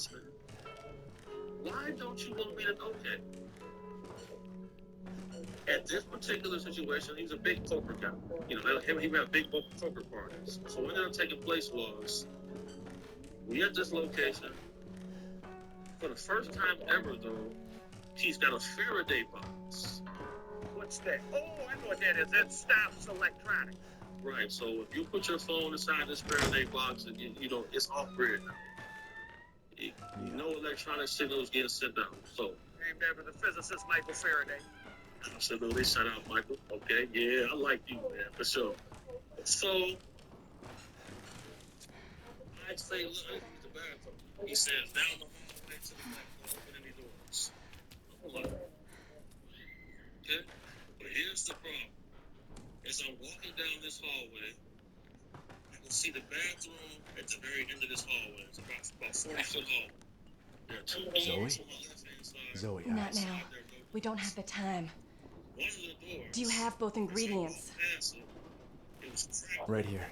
this, man. Why don't you want me to know that? At this particular situation, he's a big poker guy. You know, he had big poker parties. So what ended up taking place was, we at this location, for the first time ever, though, he's got a Faraday box. What's that? Oh, I know what that is. That stops electronics. Right, so if you put your phone inside this Faraday box, you know, it's off-grid now. No electronic signals getting sent out. So, named after the physicist Michael Faraday. Absolutely, shout out Michael. Okay, yeah, I like you, man, for sure. So, I say, look, use the bathroom. He says, down the hallway to the left, don't open any doors. I'm like, okay, but here's the problem. As I'm walking down this hallway, I can see the bathroom at the very end of this hallway. It's about 40 foot hall. There are two doors on my left-hand side. Zoe, not now. We don't have the time. One of the doors. Do you have both ingredients? Right here.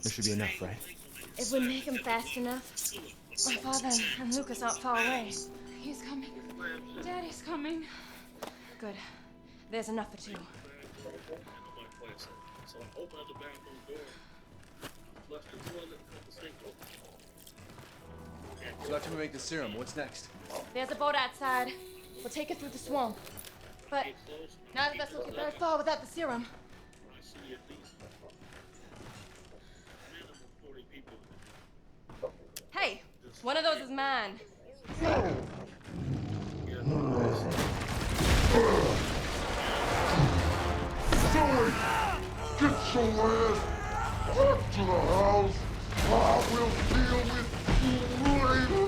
There should be enough, right? If we make him fast enough. My father and Lucas aren't far away. He's coming. Daddy's coming. Good. There's enough for two. So I opened up the bathroom door, flushed the toilet, cut the sink open. So after we make the serum, what's next? There's a boat outside. We'll take it through the swamp. But neither of us will get very far without the serum. I see at least minimum 40 people. Hey, one of those is mine. Zoe! Get your ass back to the house! I will deal with you later!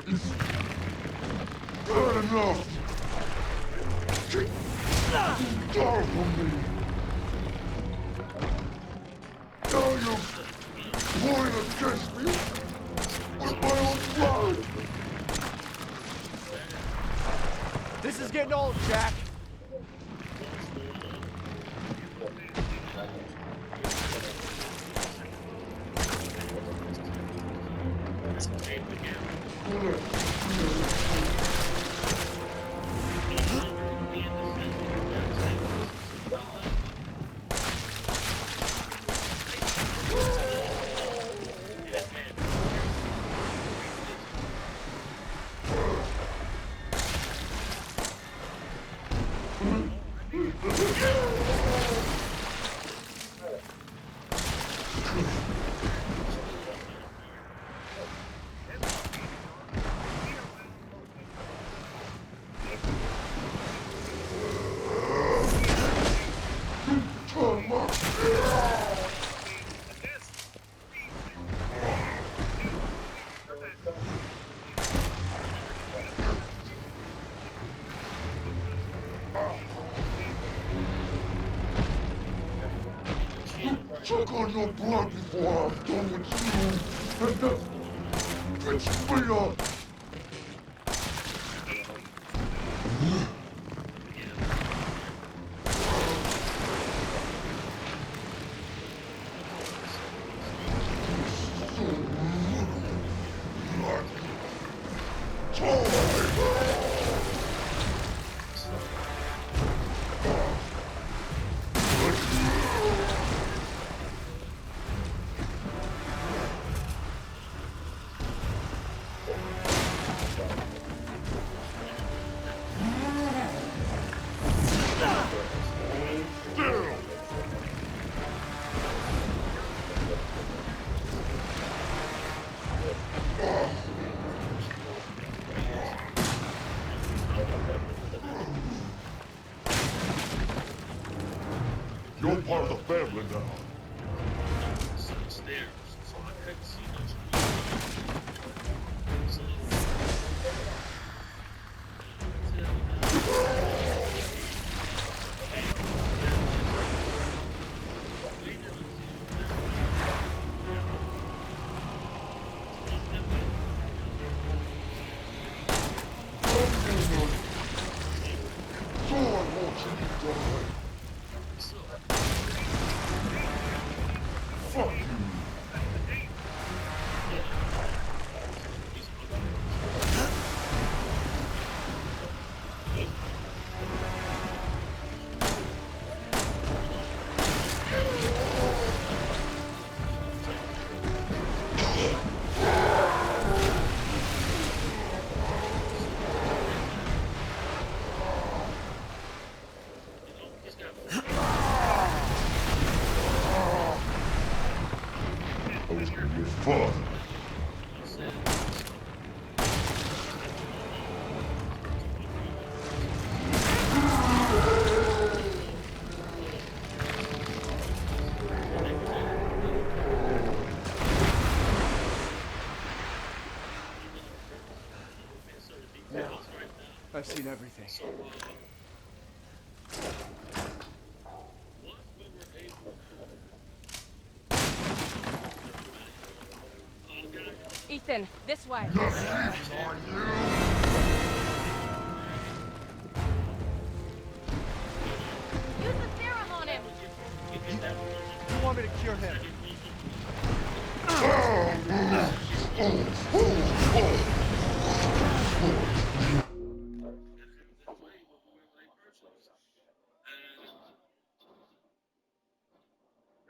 It's bad enough! Get down from me! Now you're going against me with my own blood! This is getting old, Jack. Suck on your blood before I'm done with you, and then fix me up! You're part of the family now. Upstairs, so I couldn't see much. So I want you to die. Fuck you. I was gonna be your father. I've seen everything. Ethan, this way. Are you? Use the serum on him. You want me to cure him?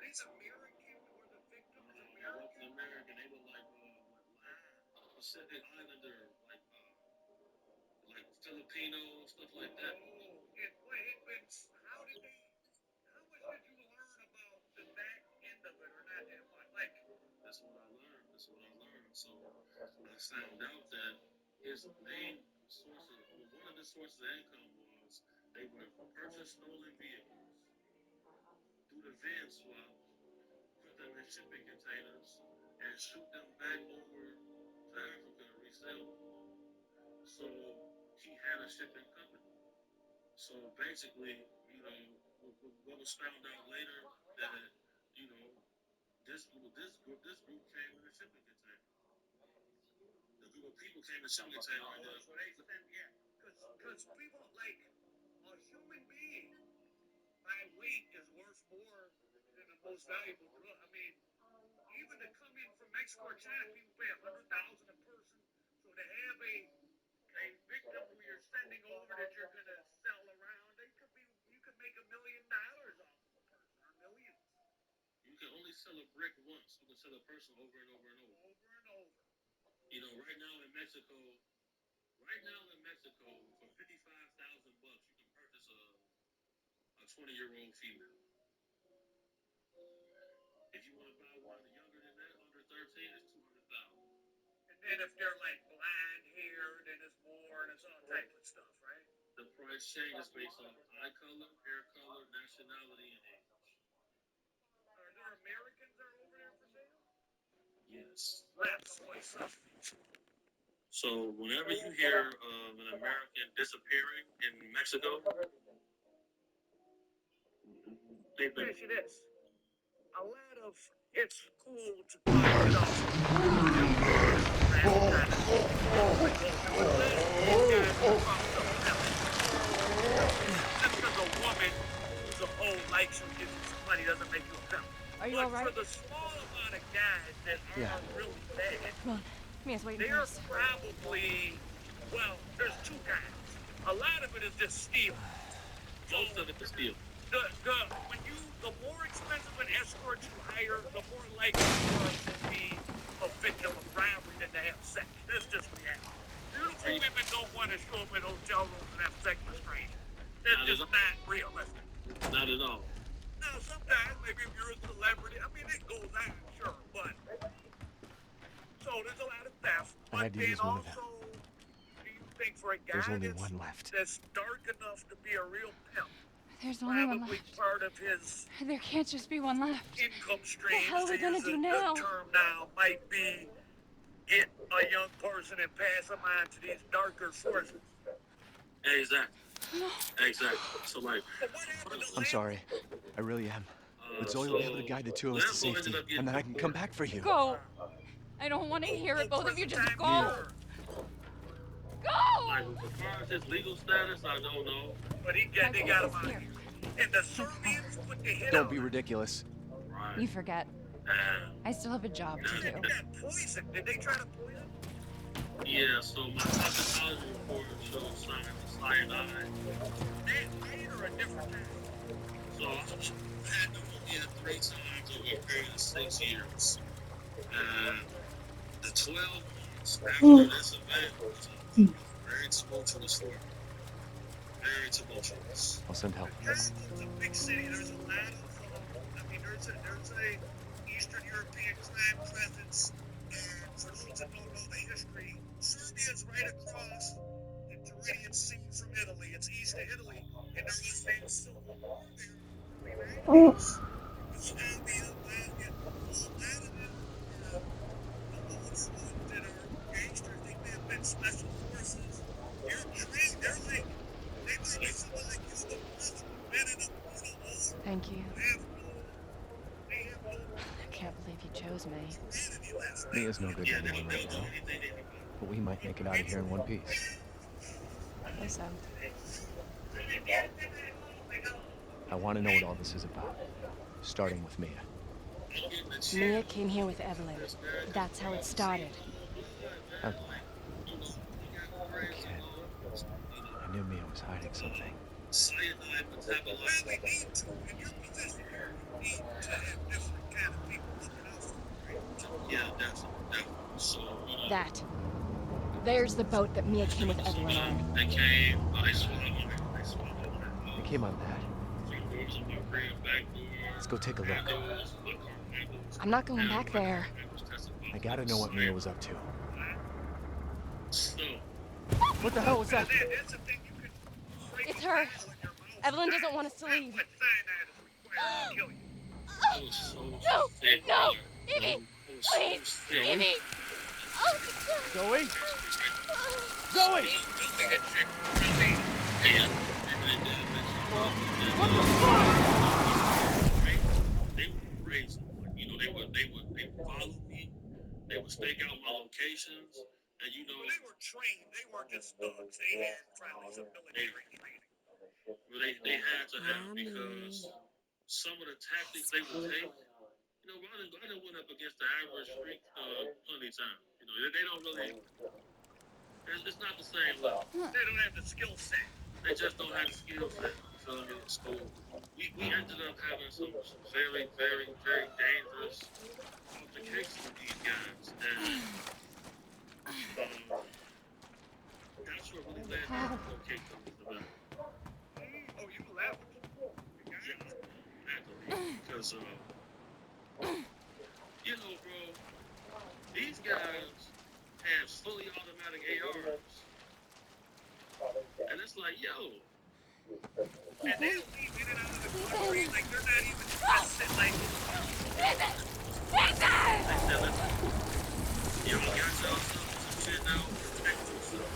He's American or the victim's American? American, they were like Pacific Islander, like Filipino, stuff like that. Oh, and wait, how did you learn about the back end of it or not? And what, like, That's what I learned. So I found out that his main source of, one of the sources of income was they would purchase stolen vehicles, do the van swap, put them in shipping containers, and shoot them back over to Africa and resell them. So he had a shipping company. So basically, what was found out later that, this group came in a shipping container. The group of people came in a shipping container. so they send, yeah, because people, like, a human being by weight is worth more than the most valuable drug. I mean, even to come in from Mexico or China, people pay $100,000 a person. So to have a victim who you're sending over that you're gonna sell around, you could make $1 million off of a person, or millions. You can only sell a brick once. You can sell a person over and over and over. Over and over. Right now in Mexico, for $55,000, you can purchase a 20-year-old female. If you want to buy one younger than that, under 13, it's $200,000. And then if they're like blonde hair, then it's more, and it's all type of stuff, right? The price changes based on eye color, hair color, nationality, and age. Are there Americans that are over there for sale? Yes. That's what's up. So whenever you hear of an American disappearing in Mexico, they've been. Let me ask you this. A lot of it's cool to find out. Just because a woman who's a hoe likes you, gives you some money, doesn't make you a pimp. Are you But all right? for the small amount of guys that are really bad, Come on. Mia's waiting for they're us. probably, well, there's two kinds. A lot of it is just stealing. Most of it is steal. The more expensive an escort you hire, the more likely you are to be a victim of robbery than to have sex. That's just reality. Beautiful women don't want to show up at hotel rooms and have sex with strangers. That's just not realistic. Not at all. Now, sometimes, maybe if you're a celebrity, I mean, it goes on, sure, but... So, there's a lot of theft. But ID is then one of them. also, do you think for a guy There's only one left. that's dark enough to be a real pimp, There's only one probably left. part of his There can't just be one left. income stream, hell are we to gonna use do a now? good term now, might be get a young person and pass them on to these darker forces. Exactly. No. Exactly. So like, But what happened to I'm sorry. I really am. It's the only way able to guide the two of us to safety, and then I can come back for you. Go. I don't want to hear it. Both of you just go. like Go. as far as his legal status, I don't know. But they got him out. And the Serbians put the hit Don't on be him. ridiculous. Right. You forget. And I still have a job to do. They got poisoned. Did they try to poison? yeah, so my toxicology report shows cyanide. That or a different kind? So I've had pneumonia 3 times over a period of 6 years. And the 12 months after this event was a very tumultuous story. Very tumultuous. I'll send help. It's a big city. There's a lot of, I mean, there's a Eastern European crime presence. And for those that don't know the history, Serbia is right across the Tyrrhenian Sea from Italy. It's east of Italy, and there was a civil war there. Serbia, Bosnia, a lot of them, the older ones that are gangsters, they may have been special forces. They're trained. They're like, they might be someone like you, the brother, been in a brutal war. Thank you. They have no I can't believe you chose me. humanity last night. Mia's no good to Yeah, anyone they'll right do now, anything they can. but we might make it out of here in one piece. So, I want to know what all this is about, starting with Mia. Mia came here with Evelyn. That's how it started. Evelyn. Kid. I knew Mia was hiding something. Cyanide metabolized. We need to, in your position, you need to have different kind of people looking out for you, right? Yeah, definitely. So, That. There's the boat that Mia came with Evelyn on. they came, they swallowed it. They came on that. Let's go take a look. I'm not going back there. I gotta know what Mia was up to. So, What the hell was that? That's the thing you could break It's a her. bottle in your mouth. Evelyn doesn't want us to leave. What cyanide is required to kill you? I was so No, sick. no, Evie, I was so please, sick. Evie. Oh, Zoe? Zoe! What the fuck? They were crazy. You know, they would follow me. They would stake out my locations, and you know, Well, they were trained. They weren't just thugs. They had probably some military training. they had to have because some of the tactics they would take. You know, I done went up against the average freak plenty of times. You know, they don't really. It's not the same level. They don't have the skill set. They just don't have the skill set. You feel me? So we ended up having some very, very, very dangerous altercations with these guys. And that's what really led me to locate them with the battle. Oh, you left. Because, you know, bro, these guys have fully automatic ARs. And it's like, yo. And they leave in and out of the country like they're not even tested. Like, They said, listen, y'all got y'all some shit now, protect yourself.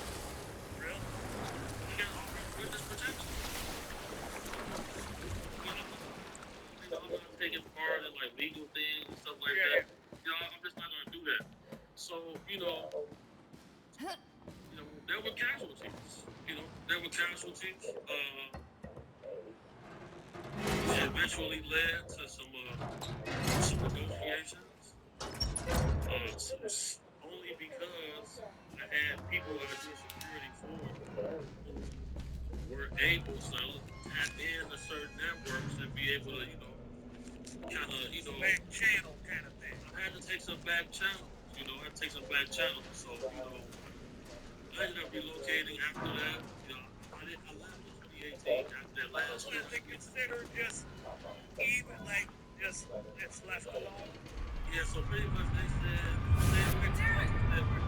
real? You got all witness protection. You know, I'm not taking part in like legal things and stuff like that. You know, I'm just not gonna do that. So, you know, there were casualties. You know, there were casualties. It eventually led to some negotiations. Only because I had people that I did security for who were able to tap into certain networks and be able to, you know, kind of, you know, Back channel kind of thing. I had to take some back channels. You know, I had to take some back channels. So, you know, I ended up relocating after that. You know, I left in 2018 after that last So year. they consider just even like just it's left alone. Yeah, so pretty much they said we do it. And I heard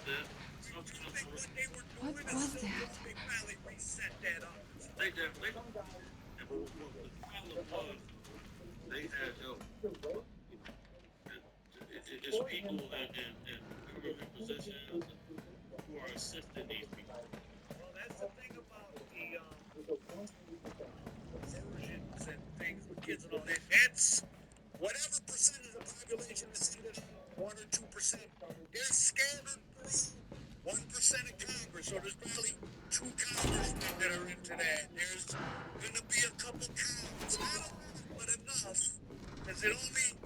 that. What they were What doing was is that? they probably reset that up. They definitely. And the problem was they had help. It's people in government positions who are assisting these people. Well, that's the thing about the versions and things with kids and all that. It's whatever percentage of the population is in it, 1 or 2%. They're scattered through 1% of Congress. So there's probably 2 congressmen that are into that. There's going to be a couple You know what I mean?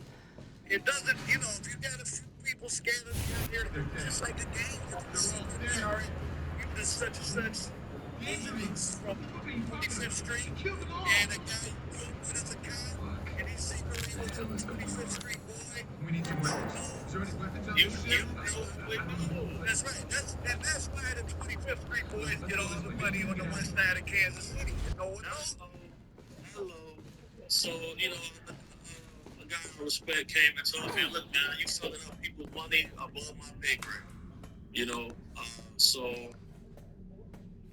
It doesn't, you know, if you got a few people scattered around here, it's just like a gang. All right, you just such and such injuries from 25th Street, and a guy killed with his account, and he secretly was a 25th Street boy. We need some weapons. Is there any weapons out You there? know, that's right. That's why the 25th Street boys get all the money on the west side of Kansas City. You know what else? Hello. So, you know, a guy I respect came and told me, look, man, you fucking up people's money above my pay grade. You know, so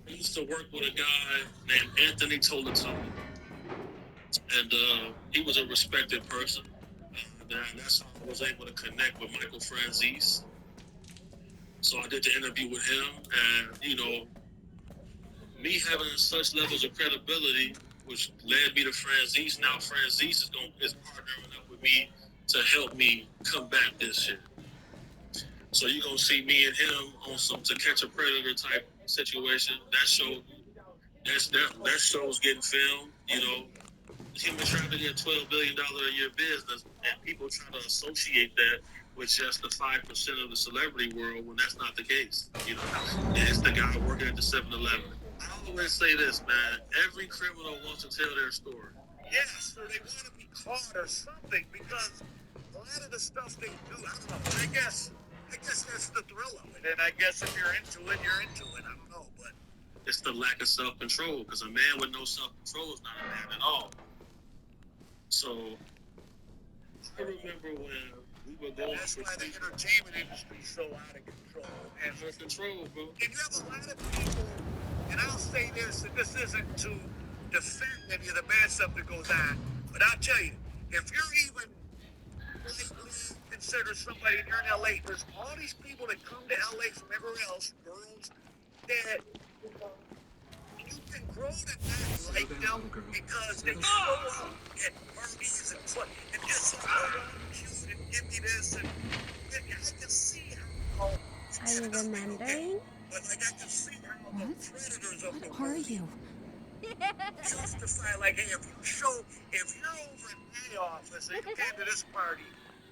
I used to work with a guy named Anthony Tolentino. And he was a respected person. And that's how I was able to connect with Michael Franzese. So I did the interview with him, and, you know, me having such levels of credibility, which led me to Franzese. Now Franzese is partnering up with me to help me combat this shit. So you're gonna see me and him on some To Catch a Predator type situation. That show's getting filmed. You know, human trafficking, $12 billion a year business, and people try to associate that with just the 5% of the celebrity world when that's not the case. You know, it's the guy working at the 7-Eleven. I always say this, man. Every criminal wants to tell their story. Yes, or they want to be caught or something, because a lot of the stuff they do, I don't know. I guess that's the thrill of it. And I guess if you're into it, you're into it. I don't know, but It's the lack of self-control, because a man with no self-control is not a man at all. So, I remember when we were going that's for why the entertainment industry is so out of control. And out of control, bro. you have a lot of people, and I'll say this, and this isn't to defend any of the bad stuff that goes on, but I'll tell you, if you're even lightly considered somebody and you're in LA, there's all these people that come to LA from everywhere else, girls, that you can grow to not like them because they show up at parties and fun, and just so cute and give me this, and I can see how. Are you remembering? But like I can see how the predators of the What are world you? justify, like, hey, if you're over in my office and you came to this party,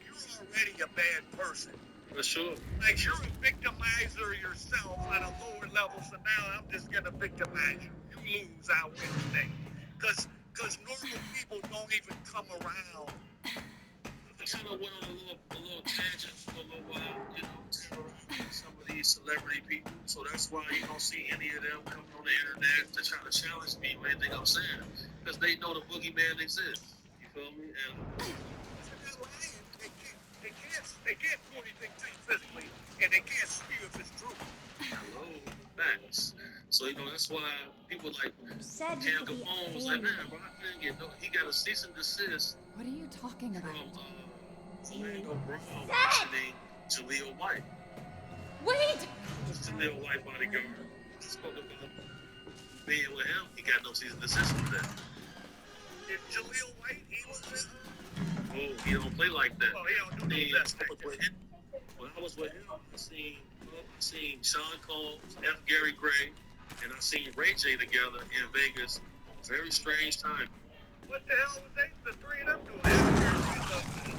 you're already a bad person. For sure. Like, you're a victimizer yourself on a lower level, so now I'm just gonna victimize you. You lose, I win today. Cause normal people don't even come around. I kind of went on a little tangent for a little while, you know, terrorizing some of these celebrity people. So that's why you don't see any of them coming on the internet to try to challenge me with anything I'm saying, because they know the boogeyman exists. You feel me? And They're lying. They can't do anything to you physically, and they can't see you if it's true. hello, facts. So you know that's why people like You said you Cam could be Capone a was like, family. man, bro, I couldn't get no. He got a cease and desist What are you talking about? from Orlando Brown mentioning Jaleel White. Wait! Just Jaleel White bodyguard. Spoke about being with him. He got no cease and desist from that. If Jaleel White, he was with Oh, he don't play like that. well, he don't do Hey, no best I was with him. When I was with him, I seen Sean Combs, F. Gary Gray, and I seen Ray J together in Vegas. Very strange time. What the hell was they, the three of them doing?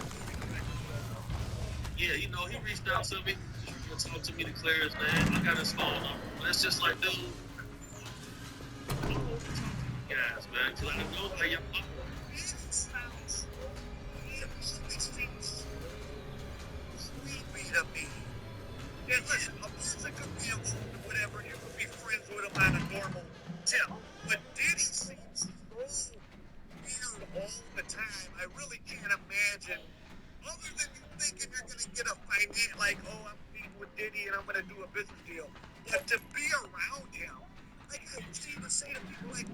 Yeah, you know, he reached out to me. He talk to me to clear his name. I got his phone number. But it's just like, dude, guys, man, because I know how y'all are. Sleepy to me. And listen, a person could be a whatever, you could be friends with him on a normal tip. But Diddy seems so weird all the time. I really can't imagine, other than you thinking you're going to get a finance, like, oh, I'm meeting with Diddy and I'm going to do a business deal. But to be around him, like I used to even say to people, like,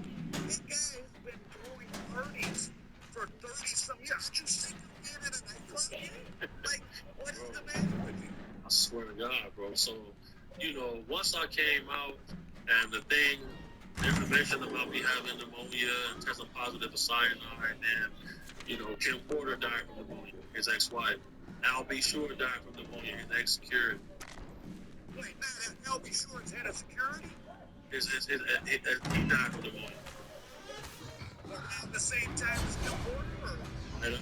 this guy has been throwing parties for 30-some years. Did you see him being in a nightclub yet? Like, what is the matter with you? I swear to God, bro. So, you know, once I came out and the information about me having pneumonia and testing positive for cyanide, and, you know, Kim Porter died from pneumonia, his ex-wife. Al B. Sure died from pneumonia, his ex-security. Wait, now Al B. Sure's head of security? He died from pneumonia. Around the same time as Kim Porter? Or? And,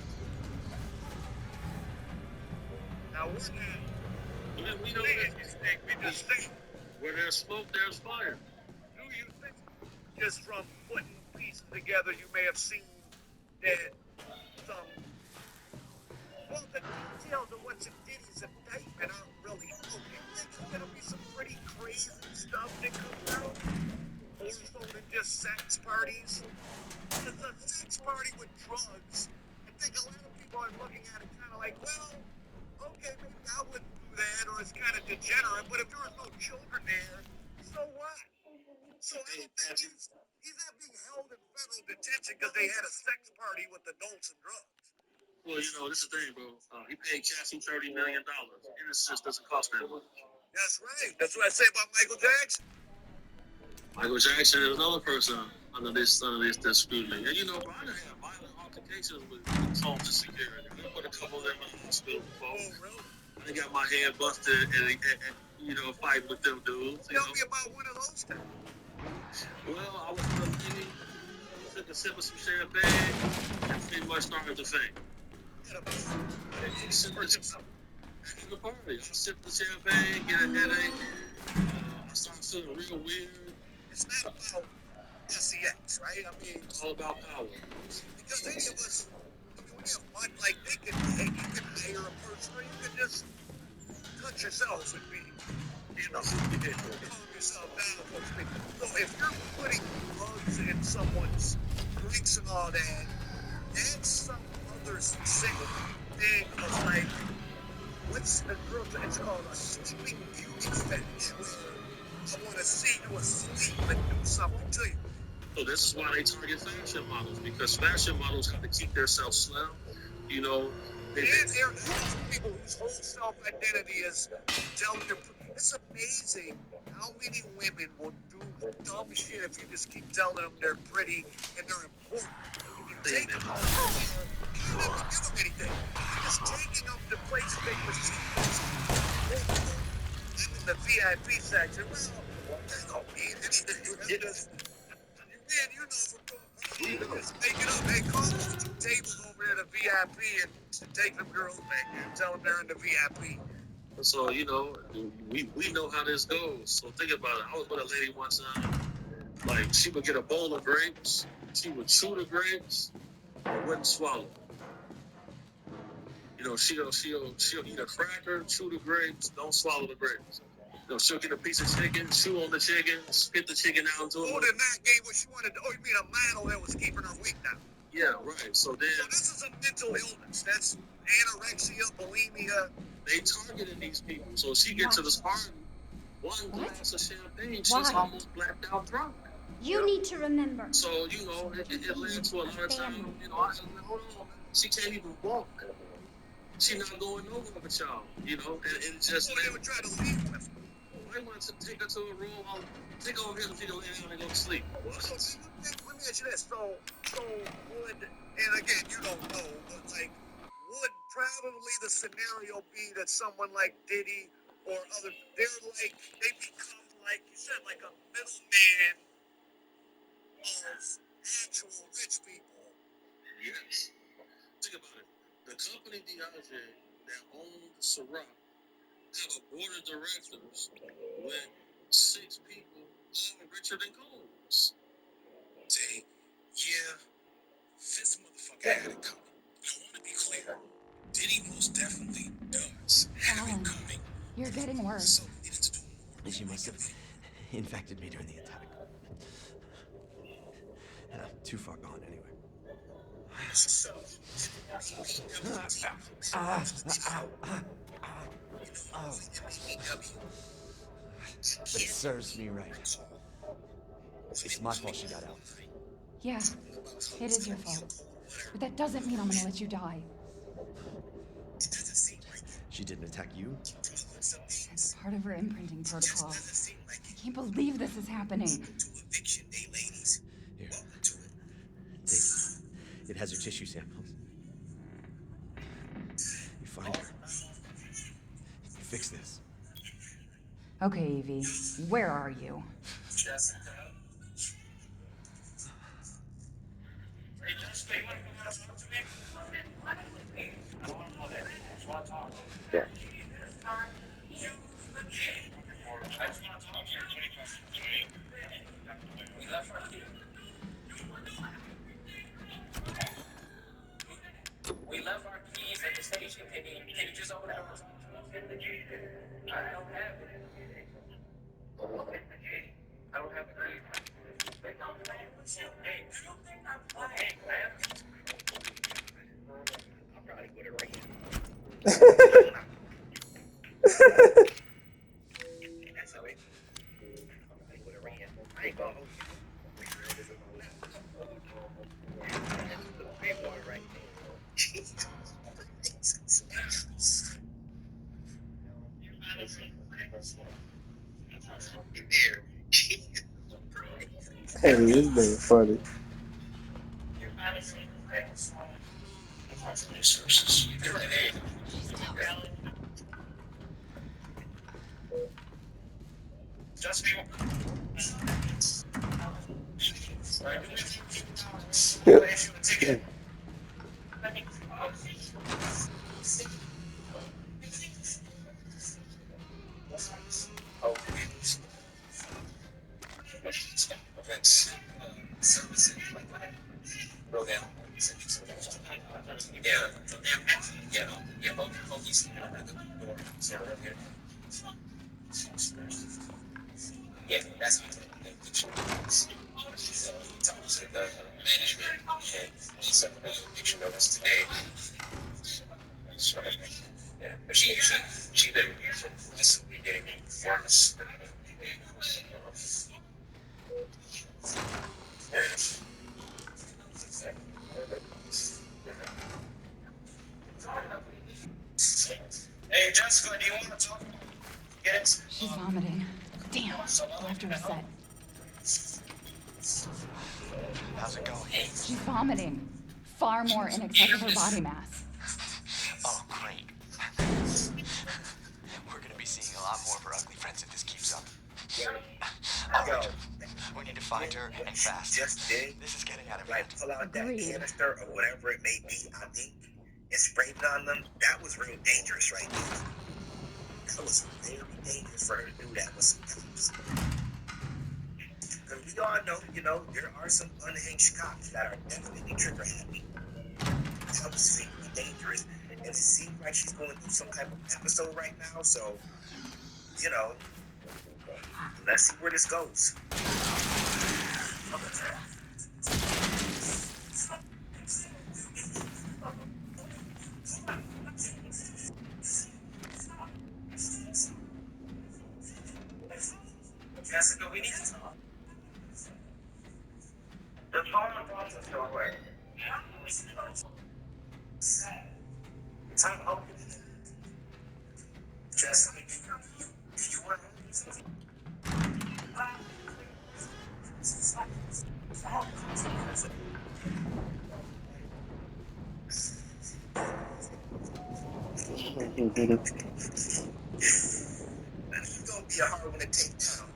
smoke, there's fire. Do you think, just from putting pieces together, you may have seen that some, well, the details of what's in Diddy's indictment aren't really known. You think there's gonna be some pretty crazy stuff that comes out? More so than just sex parties? Because a sex party with drugs, I think a lot of people are looking at it kind of like, well, okay, maybe I wouldn't do that, or it's kind of degenerate, but if there was no children there, so what? So I don't think he's not being held in federal detention because they had a sex party with adults and drugs. Well, you know, this is the thing, bro. He paid Cassie $30 million. Innocence doesn't cost that much. That's right. That's what I say about Michael Jackson. Michael Jackson is another person under this scrutiny. And you know, bro, I done had violent altercations with homes and security. I put a couple of them in the hospital before. Oh, really? I got my head busted and you know, fighting with them dudes. Tell me about one of those times. Well, I was with a lady, took a sip of some champagne, and pretty much started to faint. And she sipped the party. I sipped the champagne, get a headache. I started feeling real weird. It's not about sex, right? I mean, It's all about power. because any of us, I mean, we have money, like they can, hey, you can hire a person, or you can just touch yourself and be, you know, calm yourself down, so to speak. So if you're putting drugs in someone's drinks and all that, that's some other sick thing of like, what's the girl? It's called a sleeping beauty fetish. I want to see you asleep and do something to you. So this is why they target fashion models, because fashion models have to keep themselves slim. You know, And there are people whose whole self-identity is telling them. It's amazing how many women will do dumb shit if you just keep telling them they're pretty and they're important. You take them out there, you don't have to give them anything. You're just taking them to places they perceive. I'm in the VIP section. Well, that don't mean anything. You just, man, you know, just make it up. Hey, call those two tables over there to VIP and take them girls back there and tell them they're in the VIP. so you know, we know how this goes. So think about it. I was with a lady one time. Like she would get a bowl of grapes, she would chew the grapes, but wouldn't swallow. You know, she'll eat a cracker, chew the grapes, don't swallow the grapes. You know, she'll get a piece of chicken, chew on the chicken, spit the chicken out into Oh, it. then that gave what she wanted. Oh, you mean a model that was keeping her weight down? Yeah, right. So then So this is a mental illness. That's anorexia, bulimia. they targeted these people. So she gets to this party, one glass of champagne, she's Why? almost blacked out drunk. You need to remember. So, you know, it led to a lot of time, you know, hold on, she can't even walk. She not going nowhere with y'all, you know, and it just So they would try to leave with her. I want to take her to a room, take her over here so she can lay down and go to sleep. So let me ask you this. So would, and again, you don't know, but like, would probably the scenario be that someone like Diddy or other, they're like, they become like you said, like a middleman of actual rich people. Yes. Think about it. The company Diageo that owned Ciroc have a board of directors with 6 people, all richer than Combs. Say, yeah, this motherfucker had it coming. I want to be clear. Diddy most definitely does have Alan, it coming. you're getting worse. So we needed to do more. She must have infected me during the attack. And I'm too far gone anyway. So, But it serves me right. It's my fault she got out. Yeah, it is your fault. But that doesn't mean I'm gonna let you die. She didn't attack you? It's part of her imprinting protocol. I can't believe this is happening. Here. Take. It has her tissue samples. You find her. You fix this. Okay, Evie, where are you? We left our keys at the station. Can you just open the door? I don't have it. I don't have the key. Hey, I have. I probably would have ran. That's how it. I probably would have ran. I ain't gonna hold you. Big boy right there. Jesus. Here. Hey, this thing funny. Resources. Just me. Yeah. Oh, events, services, roll down. Yeah, both these at the door. So right here. Yeah, that's what so he talks to the management and he sent an eviction notice today. So, yeah, but she didn't just be getting performance. Hey Jessica, do you want to talk? Yes. She's vomiting. Damn. I'll have to reset. How's it going? She's vomiting. Far more in excess of her body mass. Oh, great. We're gonna be seeing a lot more of her ugly friends if this keeps up. All right. We need to find her and fast. Just did. This is getting out of Like hand. pull out Agreed. that canister or whatever it may be, I think, and spray it on them. That was real dangerous right there. That was very dangerous for her to do that with some cops. Because we all know, there are some unhinged cops that are definitely trigger happy. That was really dangerous. And it seems like she's going through some type of episode right now, so, let's see where this goes. Jessica, we need to talk. The phone process don't work. Time open. Jessica, do you want That's gonna be a hard one to take down.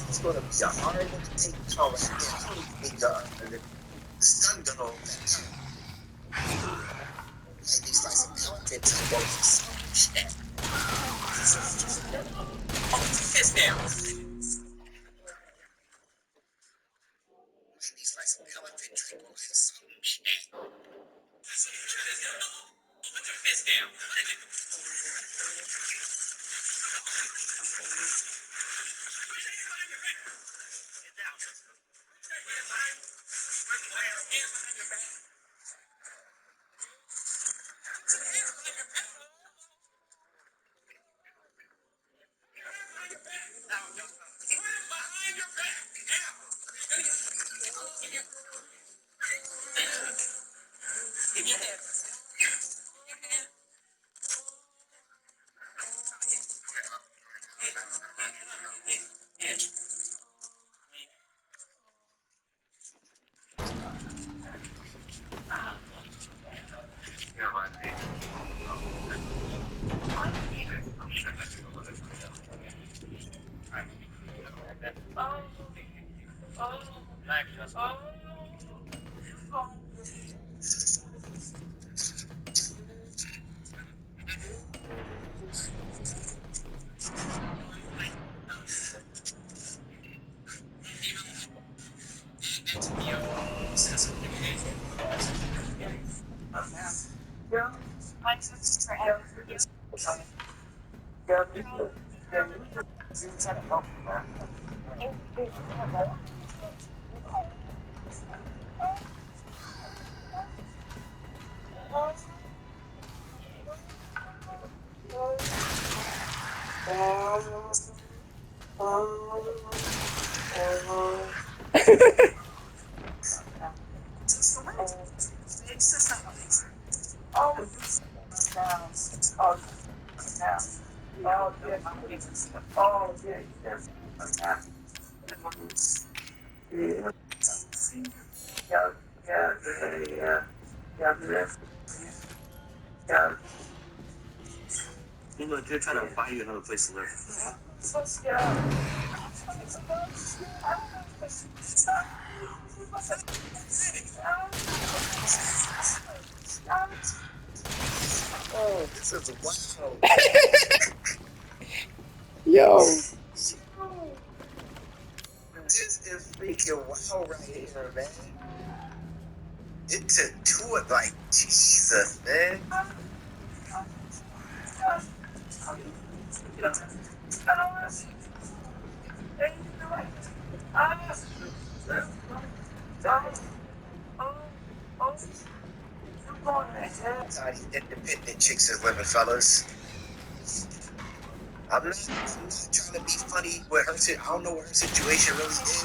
It's gonna be a hard one to take down. The sun gun on that time. Like these like some content to go shit. Fist down. Like these like some content to go some shit. Put your fist down. Look, they're trying to buy you another place to live. Oh, this is wild. Yo. This is freaking wild right here, man. It took two of like Jesus, man. How these independent chicks is living, fellas. I'm not trying to be funny with her. I don't know what her situation really is,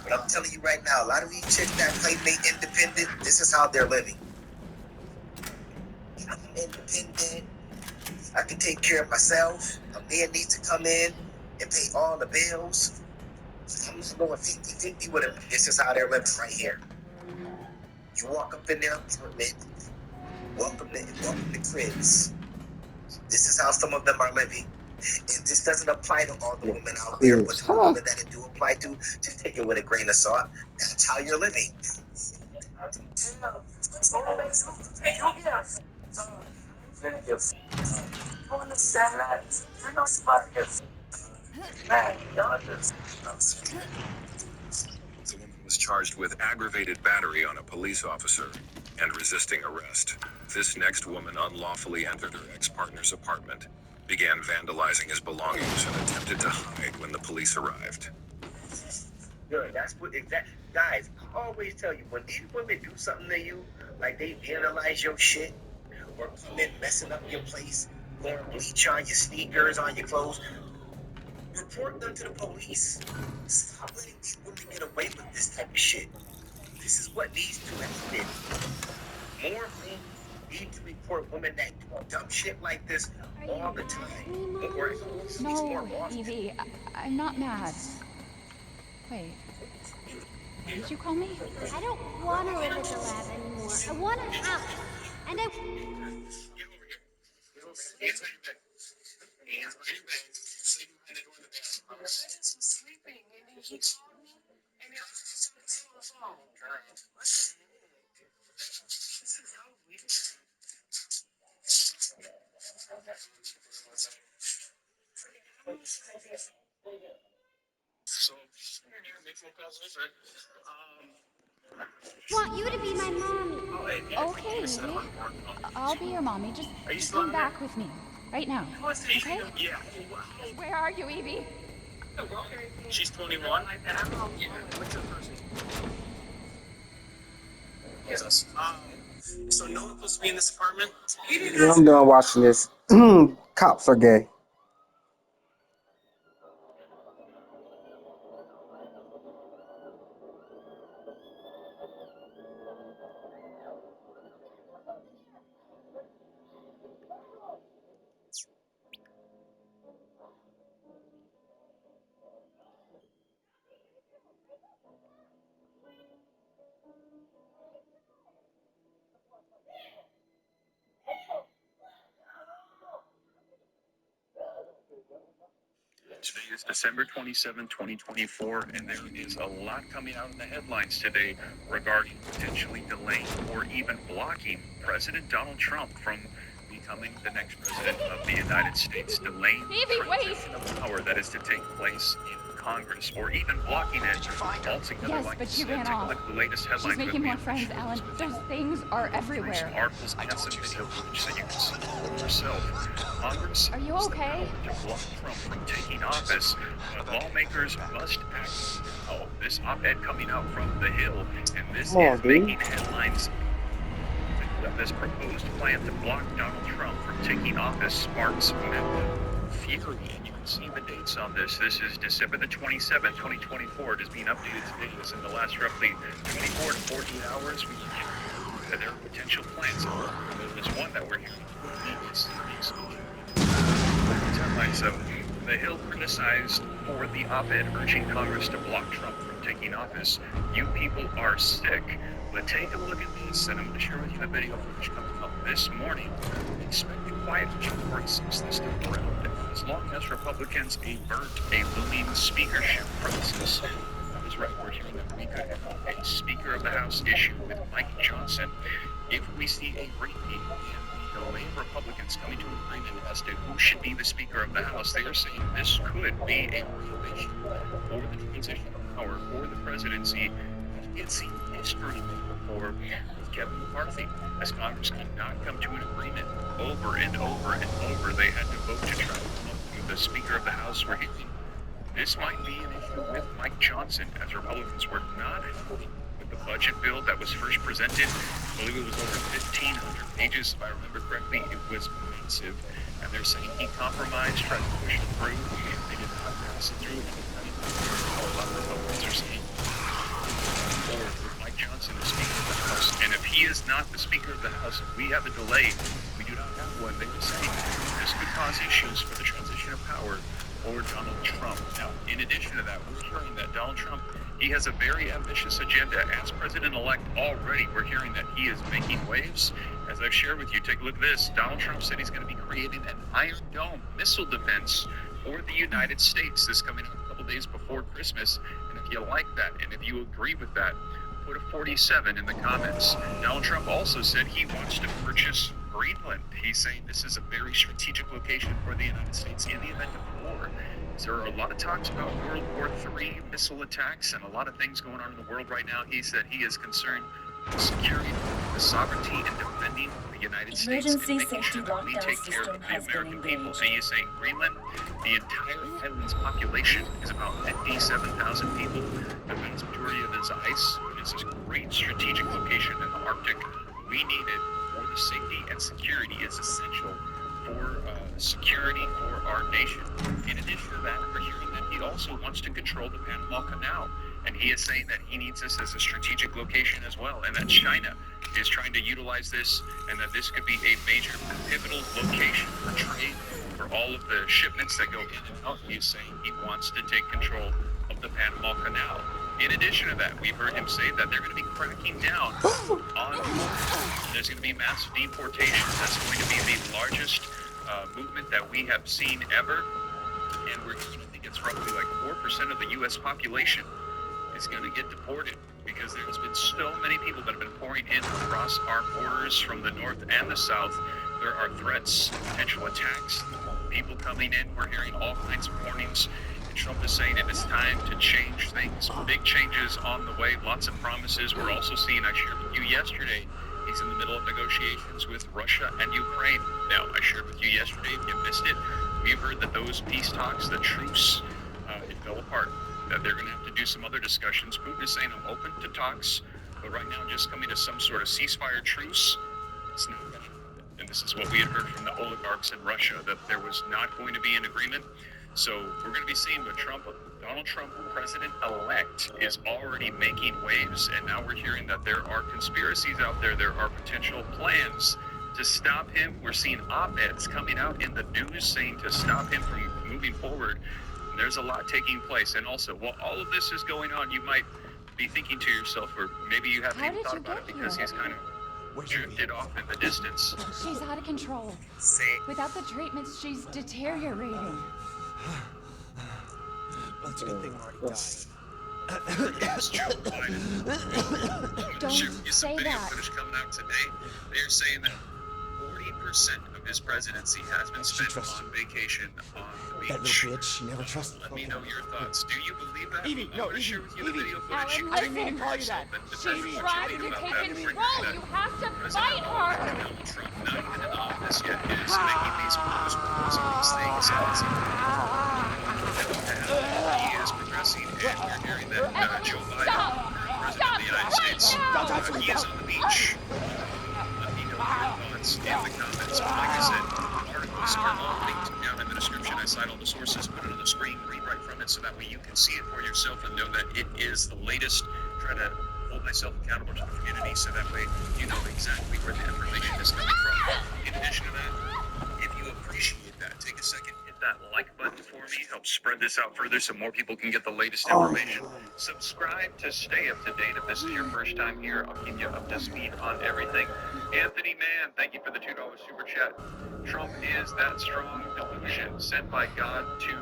but I'm telling you right now, a lot of these chicks that claim they independent, this is how they're living. I'm independent. I can take care of myself. A man needs to come in and pay all the bills. I'm not going 50-50 with them. This is how they're living right here. You walk up in their apartment. Welcome to cribs. This is how some of them are living. And this doesn't apply to all the women out there, but to the women that it do apply to, just take it with a grain of salt. That's how you're living. The woman was charged with aggravated battery on a police officer and resisting arrest. This next woman unlawfully entered her ex-partner's apartment, began vandalizing his belongings, and attempted to hide when the police arrived. Good, that's what exactly. Guys, I always tell you, when these women do something to you, like they vandalize your shit, or come in messing up your place, pouring bleach on your sneakers, on your clothes, report them to the police. Stop letting these women get away with this type of shit. This is what needs to happen. More men need to report women that do dumb shit like this all the time. Or No, Evie, I'm not mad. Wait, what did you call me? I don't want to live at the lab anymore. I want a house. And I... Get over here. Get over here. Hands behind your back. Hands behind your back. Sleep behind the door in the bathroom. I was sleeping, and he called me, and I was on the phone. Girl, listen. This is how weird. So, you can make phone calls with her. Want you to be my mommy. Okay, Evie. I'll be your mommy. Just come back with me. Right now. Okay? Yeah. Where are you, Evie? She's 21. Yeah. What's her first name? Yes. So no one's supposed to be in this apartment? Yeah, I'm done watching this. Cops are gay. Today is December 27, 2024, and there is a lot coming out in the headlines today regarding potentially delaying or even blocking President Donald Trump from becoming the next president of the United States, delaying the transition of power that is to take place in Congress or even blocking it altogether. Yes, like but I she said, ran take a off. look at the latest She's headlines. making more friends, Alan. Those things are everywhere. Articles and some video footage that you can see for yourself. Congress Are you okay? to block Trump from taking office, but lawmakers must act now. This op-ed coming out from The Hill, and this is making headlines. This proposed plan to block Donald Trump from taking office sparks fury, and you can see the dates on this. This is December the 27th, 2024. It is being updated today. It's in the last roughly 24 to 48 hours. We can that there are potential plans. There's one that we're hearing. Headlines of The Hill criticized for the op-ed urging Congress to block Trump from taking office. You people are sick. But take a look at this, and I'm going to share with you a video footage coming up this morning. Expect a quiet for since this time around. As long as Republicans avert a looming speakership crisis, that is right, we're hearing that we could have a Speaker of the House issue with Mike Johnson. If we see a repeat in the delay of Republicans coming to an agreement as to who should be the Speaker of the House, they are saying this could be a real issue for the transition of power for the presidency. It's seen history before with Kevin McCarthy, as Congress could not come to an agreement over and over and over. They had to vote to try to come up with the Speaker of the House. We're hearing this might be an issue with Mike Johnson, as Republicans were not happy with the budget bill that was first presented. I believe it was over 1,500 pages, if I remember correctly. It was massive, and they're saying he compromised, tried to push it through. They did not pass it through. A lot of Republicans are saying for Mike Johnson, the Speaker of the House. And if he is not the Speaker of the House, if we have a delay, we do not have one, they will say this could cause issues for the transition of power or Donald Trump. Now, in addition to that, we're hearing that Donald Trump, he has a very ambitious agenda. As president-elect already, we're hearing that he is making waves. As I've shared with you, take a look at this. Donald Trump said he's going to be creating an Iron Dome missile defense for the United States. This coming out a couple days before Christmas. And if you like that, and if you agree with that, put a 47 in the comments. Donald Trump also said he wants to purchase Greenland. He's saying this is a very strategic location for the United States in the event of war. There are a lot of talks about World War III missile attacks and a lot of things going on in the world right now. He said he is concerned with security, the sovereignty, and defending the United States and making sure that we take care of the American people. So he's saying Greenland, the entire island's population is about 57,000 people. The vast majority of it is ice. It's a great strategic location in the Arctic. We need it for the safety and security. It's essential for security for our nation. In addition to that, we're hearing that he also wants to control the Panama Canal. And he is saying that he needs this as a strategic location as well, and that China is trying to utilize this, and that this could be a major pivotal location for trade for all of the shipments that go in and out. He is saying he wants to take control of the Panama Canal. In addition to that, we've heard him say that they're going to be cracking down on, there's going to be mass deportation. That's going to be the largest movement that we have seen ever. And I think it's roughly like 4% of the U.S. population is going to get deported, because there's been so many people that have been pouring in across our borders from the north and the south. There are threats, potential attacks, people coming in. We're hearing all kinds of warnings. And Trump is saying it is time to change things. Big changes on the way, lots of promises. We're also seeing, I shared with you yesterday, he's in the middle of negotiations with Russia and Ukraine. Now, I shared with you yesterday, if you missed it, we've heard that those peace talks, the truce, it fell apart. That they're going to have to do some other discussions. Putin is saying, I'm open to talks, but right now just coming to some sort of ceasefire truce, it's not going to happen. And this is what we had heard from the oligarchs in Russia, that there was not going to be an agreement. So we're going to be seeing what Donald Trump, president-elect, is already making waves. And now we're hearing that there are conspiracies out there. There are potential plans to stop him. We're seeing op-eds coming out in the news saying to stop him from moving forward. There's a lot taking place. And also, while all of this is going on, you might be thinking to yourself, or maybe you haven't even thought about it because he's kind of drifted off in the distance. She's out of control. Without the treatments, she's deteriorating. Well, it's a good thing Marty died. Joe Biden. Don't say video that. footage coming out today. They're saying that 40% of his presidency has been spent on vacation on beach. That little bitch, she never trusted. Let me know your thoughts. Do you believe that? Evie, I'm no, gonna share Evie, with you the Evie. video footage. You Alan, can listen. take it for yourself and defend She's what trying you to think about take that. control. You have to fight her. Donald Trump, not even in office yet, is making these moves, proposing these things as he is progressing, and we're hearing that Joe Biden, President of the United States, he is on the beach. Let me know your thoughts in the comments. But like I said, articles are all linked down in the description. I cite all the sources, put it on the screen, read right from it, so that way you can see it for yourself and know that it is the latest. Try to hold myself accountable to the community, so that way you know exactly where the information is coming from. In addition to that, if you appreciate that, take a second, hit that like button for me. Help spread this out further so more people can get the latest information. Subscribe to stay up to date. If this is your first time here, I'll keep you up to speed on everything. Anthony Mann, thank you for the $2 super chat. Trump is that strong delusion sent by God to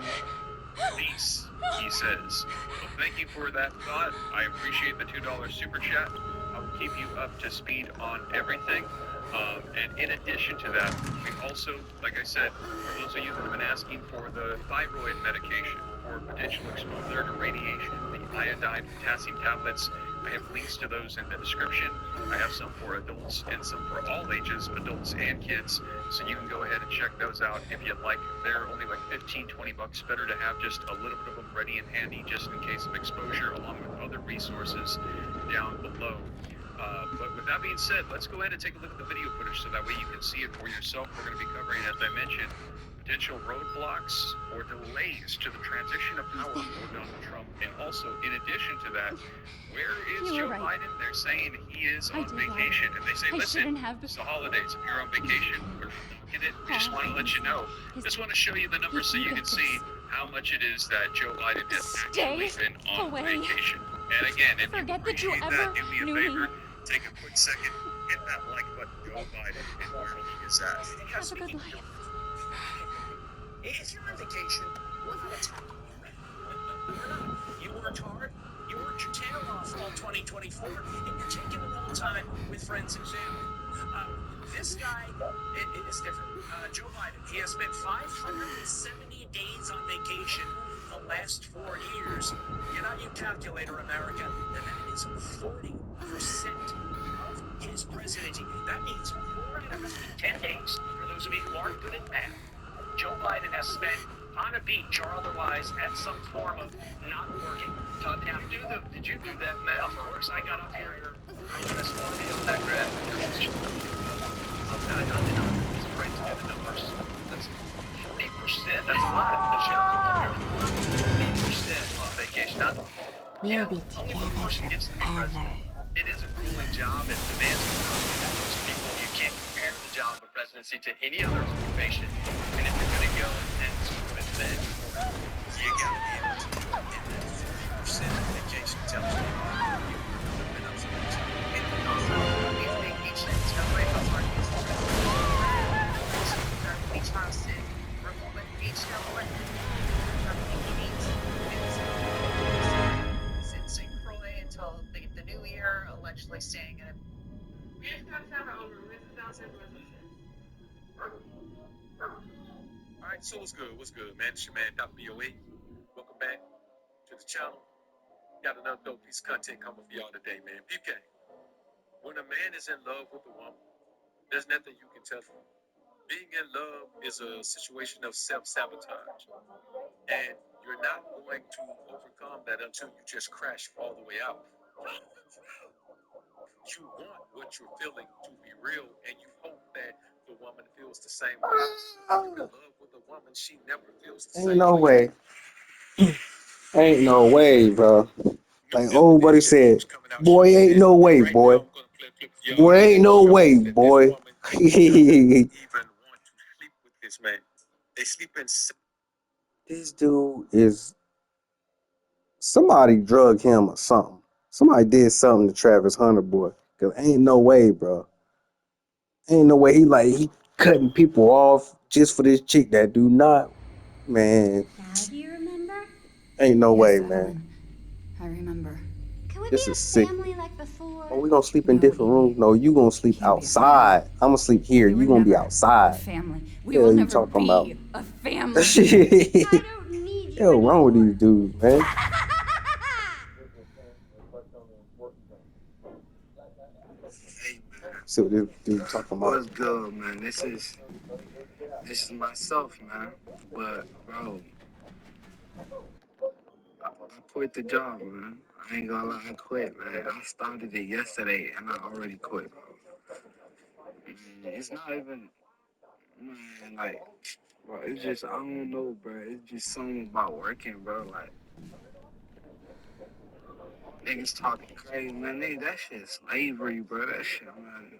police, he says. Well, thank you for that thought. I appreciate the $2 super chat. I will keep you up to speed on everything. And in addition to that, we also, like I said, for those of you that have been asking for the thyroid medication for potential exposure to radiation, the iodine potassium tablets, I have links to those in the description. I have some for adults and some for all ages, adults and kids. So you can go ahead and check those out if you'd like. They're only like 15, 20 bucks. Better to have just a little bit of them ready and handy just in case of exposure, along with other resources down below. But with that being said, let's go ahead and take a look at the video footage so that way you can see it for yourself. We're going to be covering, as I mentioned, potential roadblocks or delays to the transition of power for Donald Trump. And also, in addition to that, where is Joe Biden? They're saying he is on vacation. And they say, listen, it's the holidays. If you're on vacation, we're looking at it. We just want to let you know. Just want to show you the numbers so you can see how much it is that Joe Biden has actually been on vacation. And again, if Forget you that you appreciate ever that, do me a knew favor. Take a quick second, hit that like button, Joe Biden, and where he is at. Have a good life. If you're on vacation, we're not talking about it. You worked hard, you worked your tail off all 2024, and you're taking a little time with friends and family. This guy, it is different. Joe Biden, he has spent 570 days on vacation the last 4 years. Get out your calculator, America, and that is 40% of his presidency. That means 410 days. For those of you who aren't good at math, Joe Biden has spent on a beach or otherwise at some form of not working. Todd, did you do that math? Of course, I got up here this morning on that graph. I don't know. It's great to do the numbers. That's 40%. That's a lot. 40% on vacation. Not We'll be together forever. it is a grueling job and demands most people. You can't compare the job of presidency to any other occupation. And if you're going to go and with that, you got to be able to do it in that 50% vacation tells you you've been up for the job. And if they each tell me how hard it is to each house in Republic, each Republic, St. Croix until the new year, allegedly staying in a. Alright, so what's good? What's good, man? It's your man, Dr. BOA. Welcome back to the channel. Got another dope piece of content coming for y'all today, man. PK. When a man is in love with a woman, there's nothing you can tell him. Being in love is a situation of self-sabotage. And you're not going to overcome that until you just crash all the way out. You want what you're feeling to be real, and you hope that the woman feels the same way. You're in love with a woman, she never feels the same Ain't no way. way. Ain't no way, bro. Like old buddy said, boy, ain't no way, boy. Boy, ain't no way, boy. Even want to sleep with this man. They sleep in. This dude is somebody drugged him or something. Somebody did something to Travis Hunter, boy. Cause ain't no way, bro. Ain't no way he cutting people off just for this chick that do not, man. Now do you remember? Ain't no Yes, way, Evelyn. man. I remember. Can we This be a is sick. family like before? Oh, we gonna sleep in different rooms? No, you gonna sleep outside. I'm gonna sleep here. You gonna be outside. Family. We Hell, will you never talking about? be a family. Shit. I don't need you Hell wrong with anymore. these dudes, man? Hey man, See what this dude talking about? what's good, man? This is myself, man. But bro, I quit the job, man. I ain't gonna lie, I quit, man. I started it yesterday and I already quit, bro. It's not even, man, like, bro, it's just, I don't know, bro. It's just something about working, bro. Like, niggas talking crazy, man. Nigga, that shit slavery, bro. That shit, man.